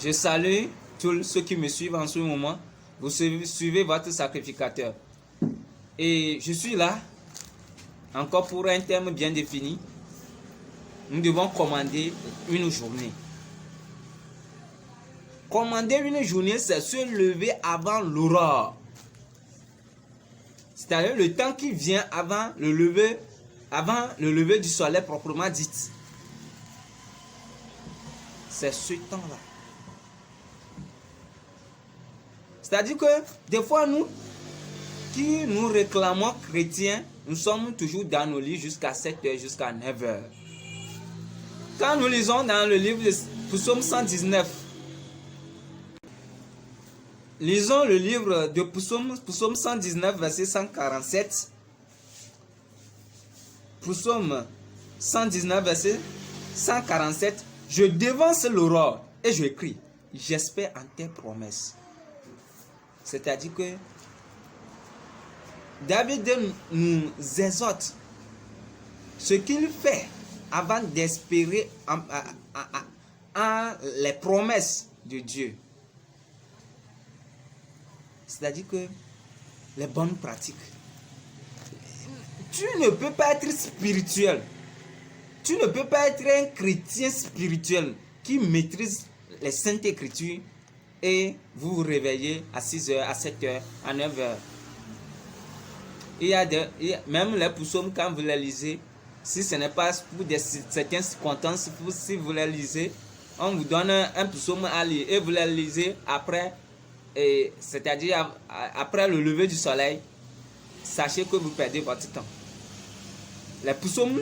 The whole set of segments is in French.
Je salue tous ceux qui me suivent en ce moment. Vous suivez votre sacrificateur. Et je suis là, encore pour un terme bien défini. Nous devons commander une journée. Commander une journée, c'est se lever avant l'aurore. C'est-à-dire le temps qui vient avant le lever du soleil proprement dit. C'est ce temps-là. C'est-à-dire que des fois, nous qui nous réclamons chrétiens, nous sommes toujours dans nos lits jusqu'à 7h, jusqu'à 9h. Quand nous lisons dans le livre de Psaume 119, lisons le livre de Psaume 119, verset 147. Psaume 119, verset 147. Je devance l'aurore et je crie, j'espère en tes promesses. C'est-à-dire que David nous exhorte ce qu'il fait avant d'espérer en les promesses de Dieu. C'est-à-dire que les bonnes pratiques. Tu ne peux pas être spirituel. Tu ne peux pas être un chrétien spirituel qui maîtrise les saintes écritures et vous vous réveillez à 6h, à 7h, à 9h. Même les psaumes, quand vous les lisez, si ce n'est pas pour certaines circonstances, si vous les lisez, on vous donne un psaume à lire et vous les lisez après, c'est-à-dire après le lever du soleil, sachez que vous perdez votre temps. Les psaumes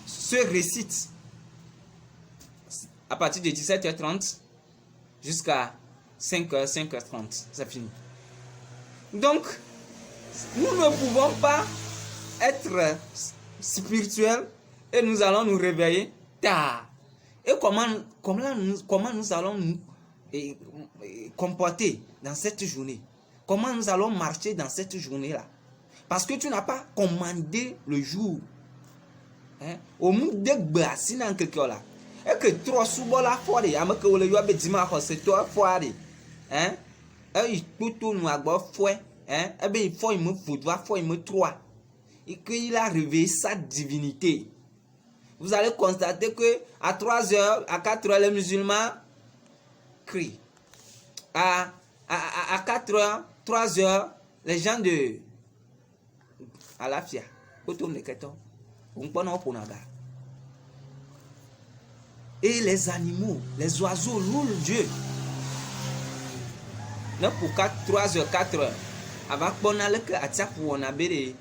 se récitent à partir de 17h30 jusqu'à 5h, 5h30. C'est fini. Donc, nous ne pouvons pas être spirituels et nous allons nous réveiller tard. Et comment nous allons nous comporter dans cette journée? Comment nous allons marcher dans cette journée-là? Parce que tu n'as pas commandé le jour. Au monde de Bassin en quelque là. Et que trois sous la foire, à que le yob dimanche, c'est toi foire. Il peut tout nous avoir fouet. Eh bien, il faut il me trois. Et qu'il a réveillé sa divinité. Vous allez constater que à 3h, à 4h, les musulmans crient. À 4h, 3h, les gens de Alafia, et les animaux, les oiseaux louent Dieu. Non pour 3h, 4h. Avant qu'on a le que à tiens pour on a béré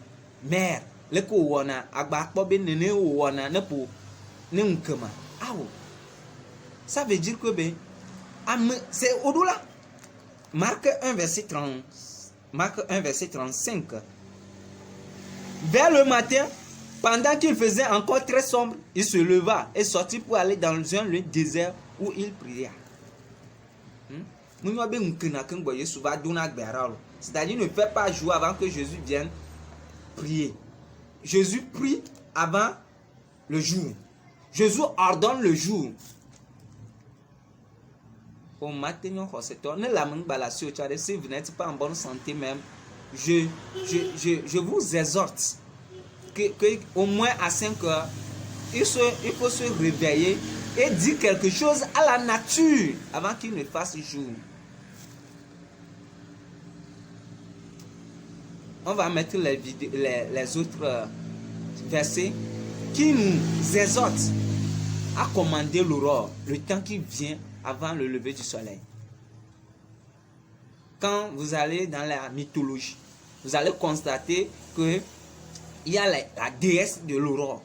mère, le que on a agba pas ben néné ou on a ne pour ne nkema. Ah oh. Ça veut dire que ben c'est au-delà. Marc 1 verset 35. Vers le matin, pendant qu'il faisait encore très sombre, il se leva et sortit pour aller dans un lieu désert où il pria. C'est-à-dire ne fais pas jouer avant que Jésus vienne prier. Jésus prie avant le jour. Jésus ordonne le jour. Au matin, si vous n'êtes pas en bonne santé même, je vous exhorte que au moins à 5 heures, il faut se réveiller et dire quelque chose à la nature avant qu'il ne fasse jour. On va mettre les autres versets qui nous exhortent à commander l'aurore, le temps qui vient avant le lever du soleil. Quand vous allez dans la mythologie, vous allez constater que il y a la déesse de l'aurore.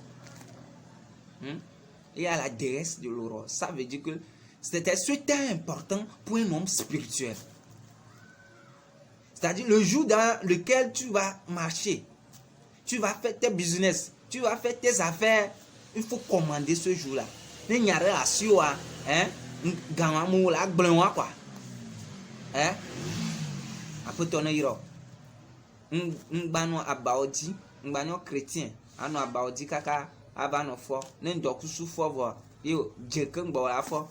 Il y a la déesse de l'aurore. Ça veut dire que c'était important pour un homme spirituel. C'est-à-dire le jour dans lequel tu vas marcher, tu vas faire tes business, tu vas faire tes affaires, il faut commander ce jour-là. Il n'y a rien à suivre, quoi. Après ton héros, abaodi, chrétien, abaodi kaka abano fo, n'endoku sous fo yo, djekeng bola fo.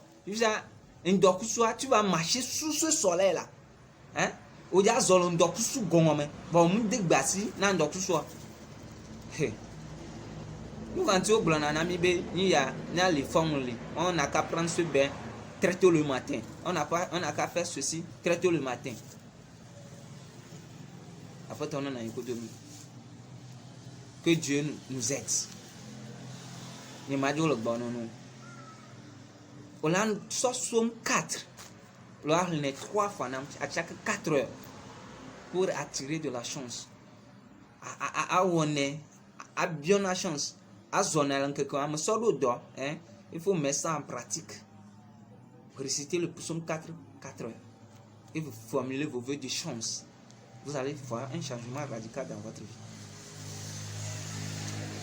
tu vas marcher sous ce soleil là. Hein? Odia zolo ndokusu gongome. Bon, on dit gbasi na ndokusu. Nous quand au blanc en Amibé, il y a les formules. On n'a qu'à prendre ce bain très tôt le matin. On n'a qu'à faire ceci très tôt le matin. Après, on a un économie. Que Dieu nous aide. Il m'a dit le bon nom. On a somme 4. On a 3 fois à chaque 4 heures pour attirer de la chance. À bien la chance. À zoner il faut mettre ça en pratique. Réciter le psaume 4 heures. Et vous formulez vos vœux de chance. Vous allez voir un changement radical dans votre vie.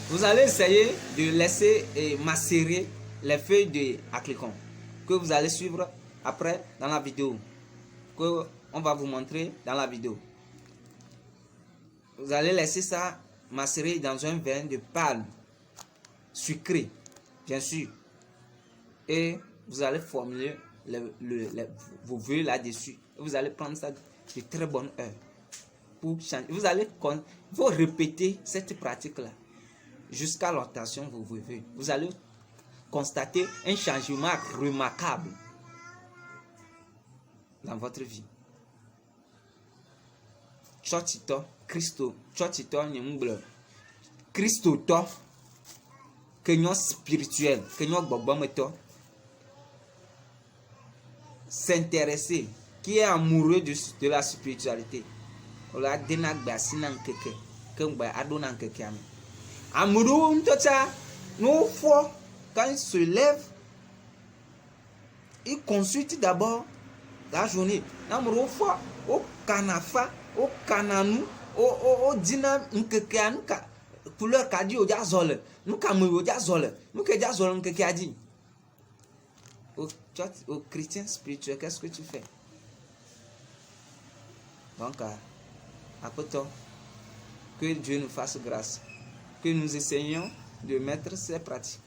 Vous allez essayer de laisser macérer les feuilles de Aklikon que vous allez suivre après dans la vidéo. Que on va vous montrer dans la vidéo. Vous allez laisser ça macérer dans un vin de palme sucré, bien sûr. Et vous allez formuler vos vœux là-dessus. Vous allez prendre ça de très bonne heure. Pour changer. Il faut répéter cette pratique-là jusqu'à l'obtention de vos vœux. Vous allez constater un changement remarquable dans votre vie. Chotito, Christo, Chotito, Nyumble, Christo, que nous spirituel, que nous bobometo, s'intéresser, qui est amoureux de la spiritualité. On a dénag basinan keke, que on va adonner keke. Amoureux, nous fois quand il se lève, il consulte d'abord la journée. Amoureux fois au canafa, au cananou, au dina nkeke anuka. Couleur kadi o jazole nous kamu o jazole nous que jazole nkeke adi au chrétien spirituel. Qu'est-ce que tu fais? Donc après toi, que Dieu nous fasse grâce, que nous essayons de mettre ces pratiques,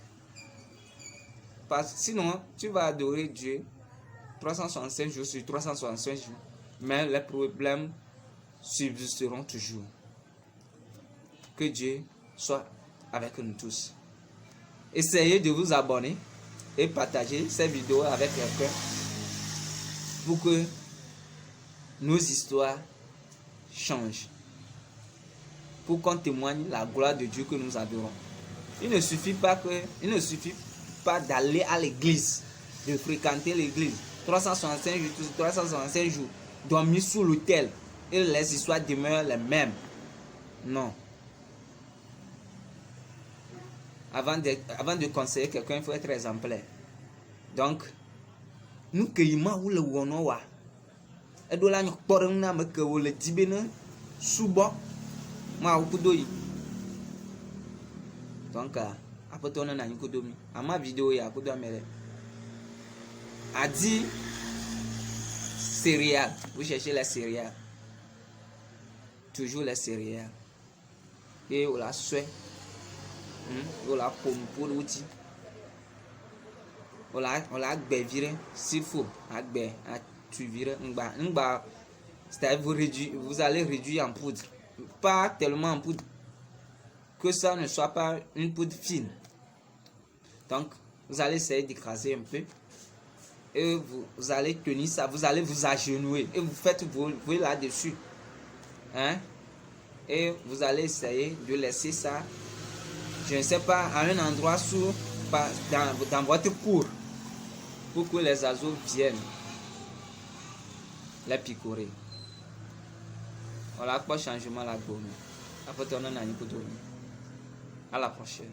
parce que sinon tu vas adorer Dieu 365 jours sur 365 jours, mais les problèmes subsisteront toujours. Que Dieu soit avec nous tous. Essayez de vous abonner et partager ces vidéos avec quelqu'un pour que nos histoires changent, pour qu'on témoigne la gloire de Dieu que nous adorons. Il ne suffit pas d'aller à l'église, de fréquenter l'église 365 jours, dormir sous l'autel et les histoires demeurent les mêmes. Non. Avant de conseiller quelqu'un, il faut être exemplaire. Donc, nous cueillons où le wonowa. Et de là, nous portons na que le dibene subo ma ukudoyi. Donc, après ton na ukudomi. À ma vidéo, il y a ukudomere. A dit céréales. Vous cherchez les céréales. Toujours les céréales. Et on la souhaite. On la pomme pour l'outil. On la virer s'il faut. Tu virer. C'est-à-dire vous allez réduire en poudre. Pas tellement en poudre que ça ne soit pas une poudre fine. Donc, vous allez essayer d'écraser un peu. Et vous allez tenir ça. Vous allez vous agenouiller. Et vous faites vous là-dessus. Hein? Et vous allez essayer de laisser ça, je ne sais pas, à un endroit dans votre cour, pour que les oiseaux viennent les picorer. Voilà quoi changement la gomme. Après on a un à la prochaine.